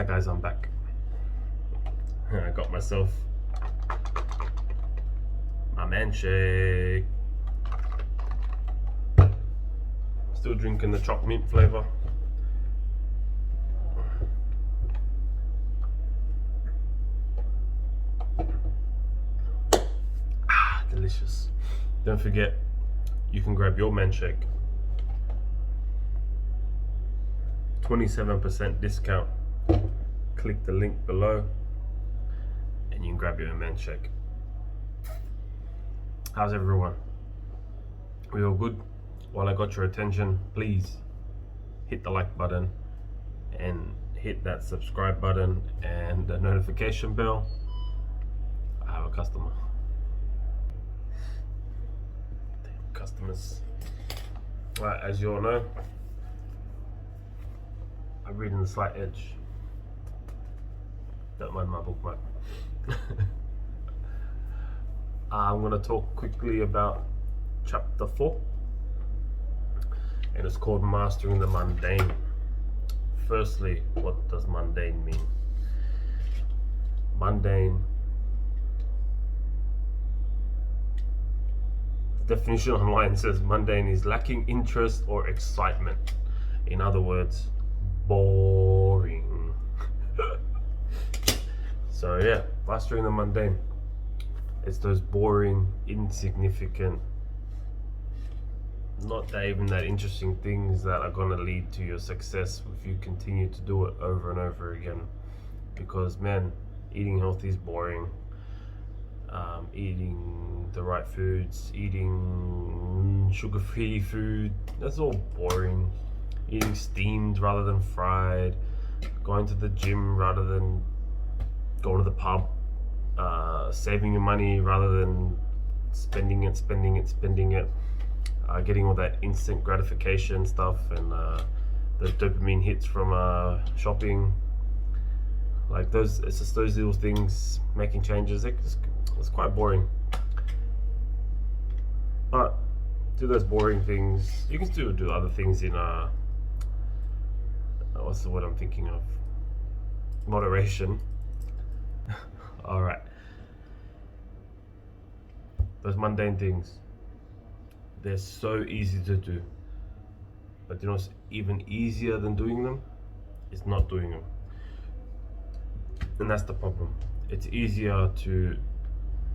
Hi guys, I'm back. I got myself my man shake. Still drinking the chopped mint flavour. Delicious. Don't forget, you can grab your man shake. 27% discount. Click the link below and you can grab your man shake. How's everyone? We all good? While I got your attention, please hit the like button and hit that subscribe button and the notification bell. I have a customer. Damn customers. Right, as you all know, I'm reading The Slight Edge. Don't mind my bookmark. I'm going to talk quickly about chapter 4, and it's called Mastering the Mundane. Firstly, what does mundane mean? Mundane, the definition online says mundane is lacking interest or excitement. In other words, boring. So yeah, mastering the mundane. It's those boring, insignificant, not that even that interesting things that are gonna lead to your success if you continue to do it over and over again. Because man, eating healthy is boring. Eating the right foods, eating sugar-free food, that's all boring. Eating steamed rather than fried, going to the gym rather than going to the pub, saving your money rather than spending it, getting all that instant gratification stuff and the dopamine hits from shopping. Like those, it's just those little things, making changes. It's quite boring. But do those boring things. You can still do other things in what's the word I'm thinking of? Moderation. All right. Those mundane things, they're so easy to do. But you know what's even easier than doing them? It's not doing them. And that's the problem. It's easier to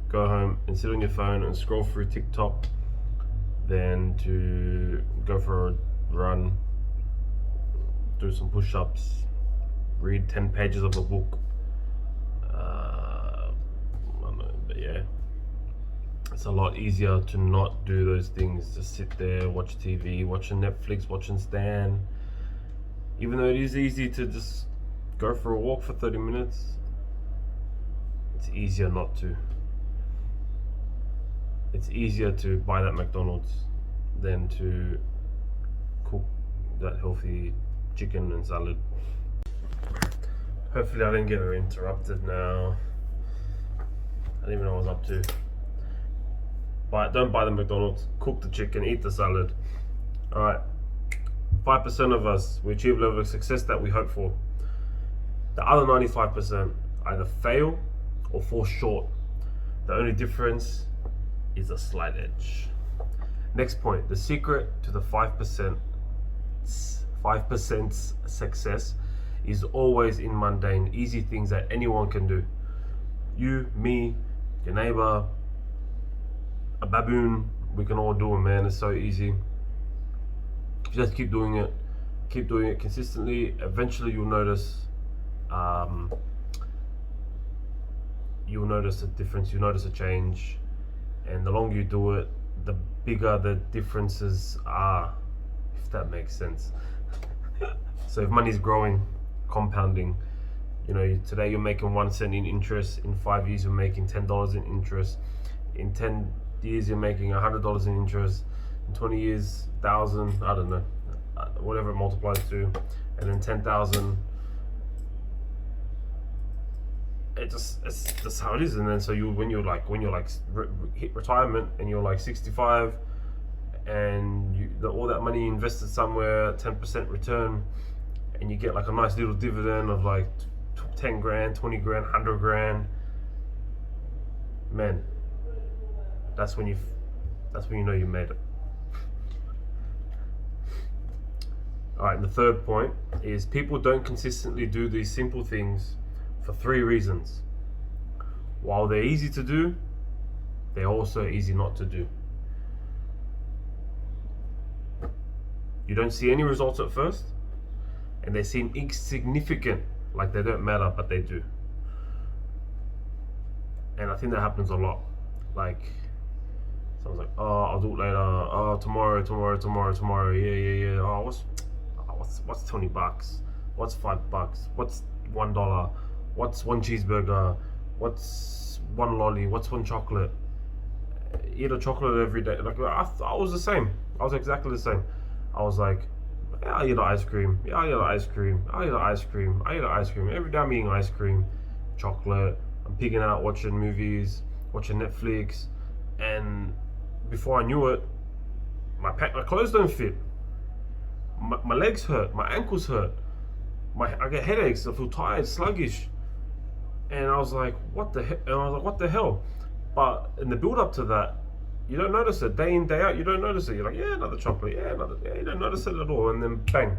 go home and sit on your phone and scroll through TikTok than to go for a run, do some push-ups, read 10 pages of a book. I don't know, but yeah, it's a lot easier to not do those things. Just sit there, watch TV, watching Netflix, watching Stan. Even though it is easy to just go for a walk for 30 minutes, it's easier not to. It's easier to buy that McDonald's than to cook that healthy chicken and salad. Hopefully I didn't get interrupted now. I didn't even know what I was up to. But don't buy the McDonald's, cook the chicken, eat the salad. Alright, 5% of us, we achieve a level of success that we hope for. The other 95% either fail or fall short. The only difference is a slight edge. Next point, the secret to the 5% success is always in mundane, easy things that anyone can do. You, me, your neighbor, a baboon, we can all do it, man. It's so easy. If you just keep doing it consistently, eventually you'll notice a difference, you'll notice a change, and the longer you do it, the bigger the differences are, if that makes sense. So if money's growing, compounding, you know, today you're making 1 cent in interest, in 5 years you're making $10 in interest, in 10 years you're making $100 in interest, in 20 years, 1,000, I don't know, whatever it multiplies to, and then 10,000. It's just how it is. And then so when you're hit retirement and you're like 65 and all that money invested somewhere, 10% return, and you get like a nice little dividend of like 10 grand, 20 grand, 100 grand. Man, that's when you know you made it. All right, and the third point is people don't consistently do these simple things for 3 reasons. While they're easy to do, they're also easy not to do. You don't see any results at first, and they seem insignificant, like they don't matter, but they do. And I think that happens a lot. Like, someone's like, oh, I'll do it later. Oh, tomorrow. Yeah. Oh, what's $20? What's $5? What's $1? What's 1 cheeseburger? What's 1 lolly? What's 1 chocolate? Eat a chocolate every day. Like, I was the same. I was exactly the same. I was like, yeah, I eat ice cream. Yeah, I eat ice cream. I eat ice cream. I eat ice cream. Every day I'm eating ice cream, chocolate. I'm pigging out, watching movies, watching Netflix, and before I knew it, my clothes don't fit. My legs hurt. My ankles hurt. I get headaches. I feel tired, sluggish. And I was like, what the hell? But in the build up to that, you don't notice it. Day in, day out, you don't notice it. You're like, yeah, another chocolate. Yeah, you don't notice it at all. And then bang,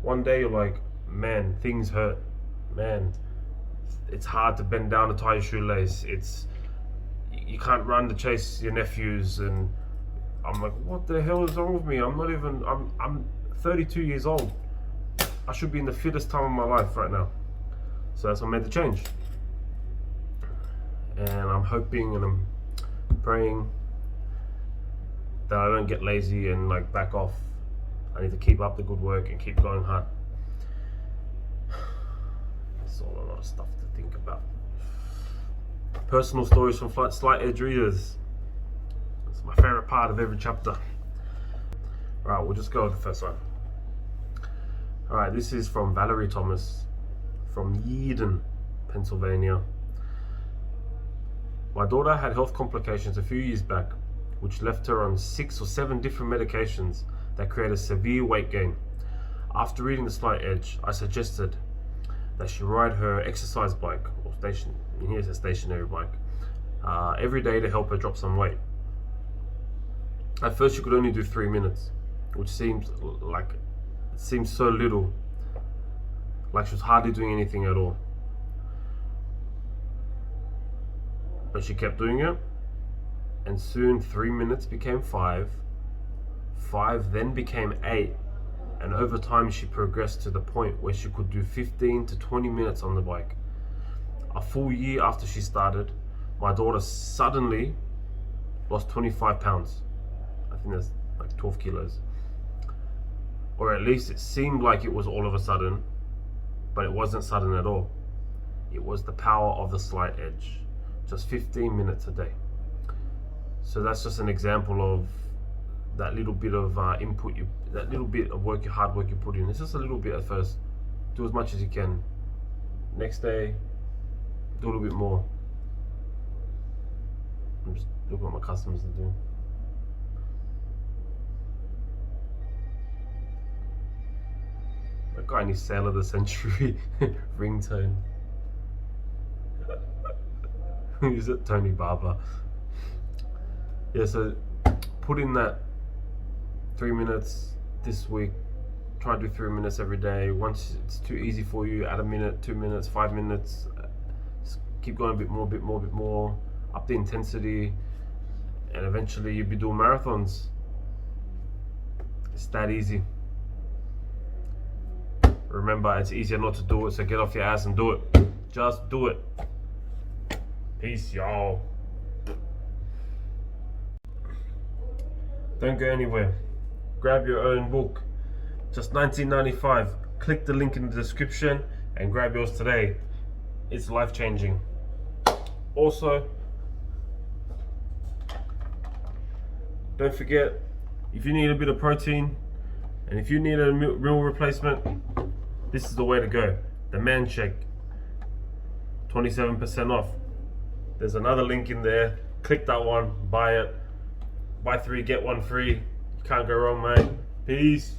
one day you're like, man, things hurt. Man, it's hard to bend down to tie your shoelace. You can't run to chase your nephews. And I'm like, what the hell is wrong with me? I'm 32 years old. I should be in the fittest time of my life right now. So that's what made the change. And I'm hoping and I'm praying that I don't get lazy and like back off. I need to keep up the good work and keep going hard. It's all a lot of stuff to think about. Personal stories from Slight Edge readers. It's my favorite part of every chapter. Alright, we'll just go with the first one. Alright, this is from Valerie Thomas from Eden, Pennsylvania. My daughter had health complications a few years back, which left her on 6 or 7 different medications that created severe weight gain. After reading The Slight Edge, I suggested that she ride her exercise bike, or here's a stationary bike, every day to help her drop some weight. At first she could only do 3 minutes, which seems so little, like she was hardly doing anything at all. But she kept doing it, and soon 3 minutes became 5, 5 then became 8, and over time she progressed to the point where she could do 15 to 20 minutes on the bike. A full year after she started, my daughter suddenly lost 25 pounds. I think that's like 12 kilos. Or at least it seemed like it was all of a sudden, but it wasn't sudden at all. It was the power of the Slight Edge. Just 15 minutes a day. So that's just an example of that little bit of input, that little bit of work, hard work you put in. It's just a little bit at first. Do as much as you can. Next day, do a little bit more. I'm just looking at what my customers are doing. That guy needs Sale of the Century ringtone. Is it Tony Barber? Yeah, so put in that 3 minutes this week. Try to do 3 minutes every day. Once it's too easy for you, add a minute, 2 minutes, 5 minutes. Just keep going a bit more. Up the intensity, and eventually you'll be doing marathons. It's that easy. Remember, it's easier not to do it, so get off your ass and do it. Just do it. Peace, y'all. Don't go anywhere. Grab your own book. Just $19.95. Click the link in the description and grab yours today. It's life-changing. Also, don't forget, if you need a bit of protein and if you need a meal replacement, this is the way to go. The Man Shake. 27% off. There's another link in there. Click that one, buy it. Buy 3, get 1 free. You can't go wrong, mate. Peace.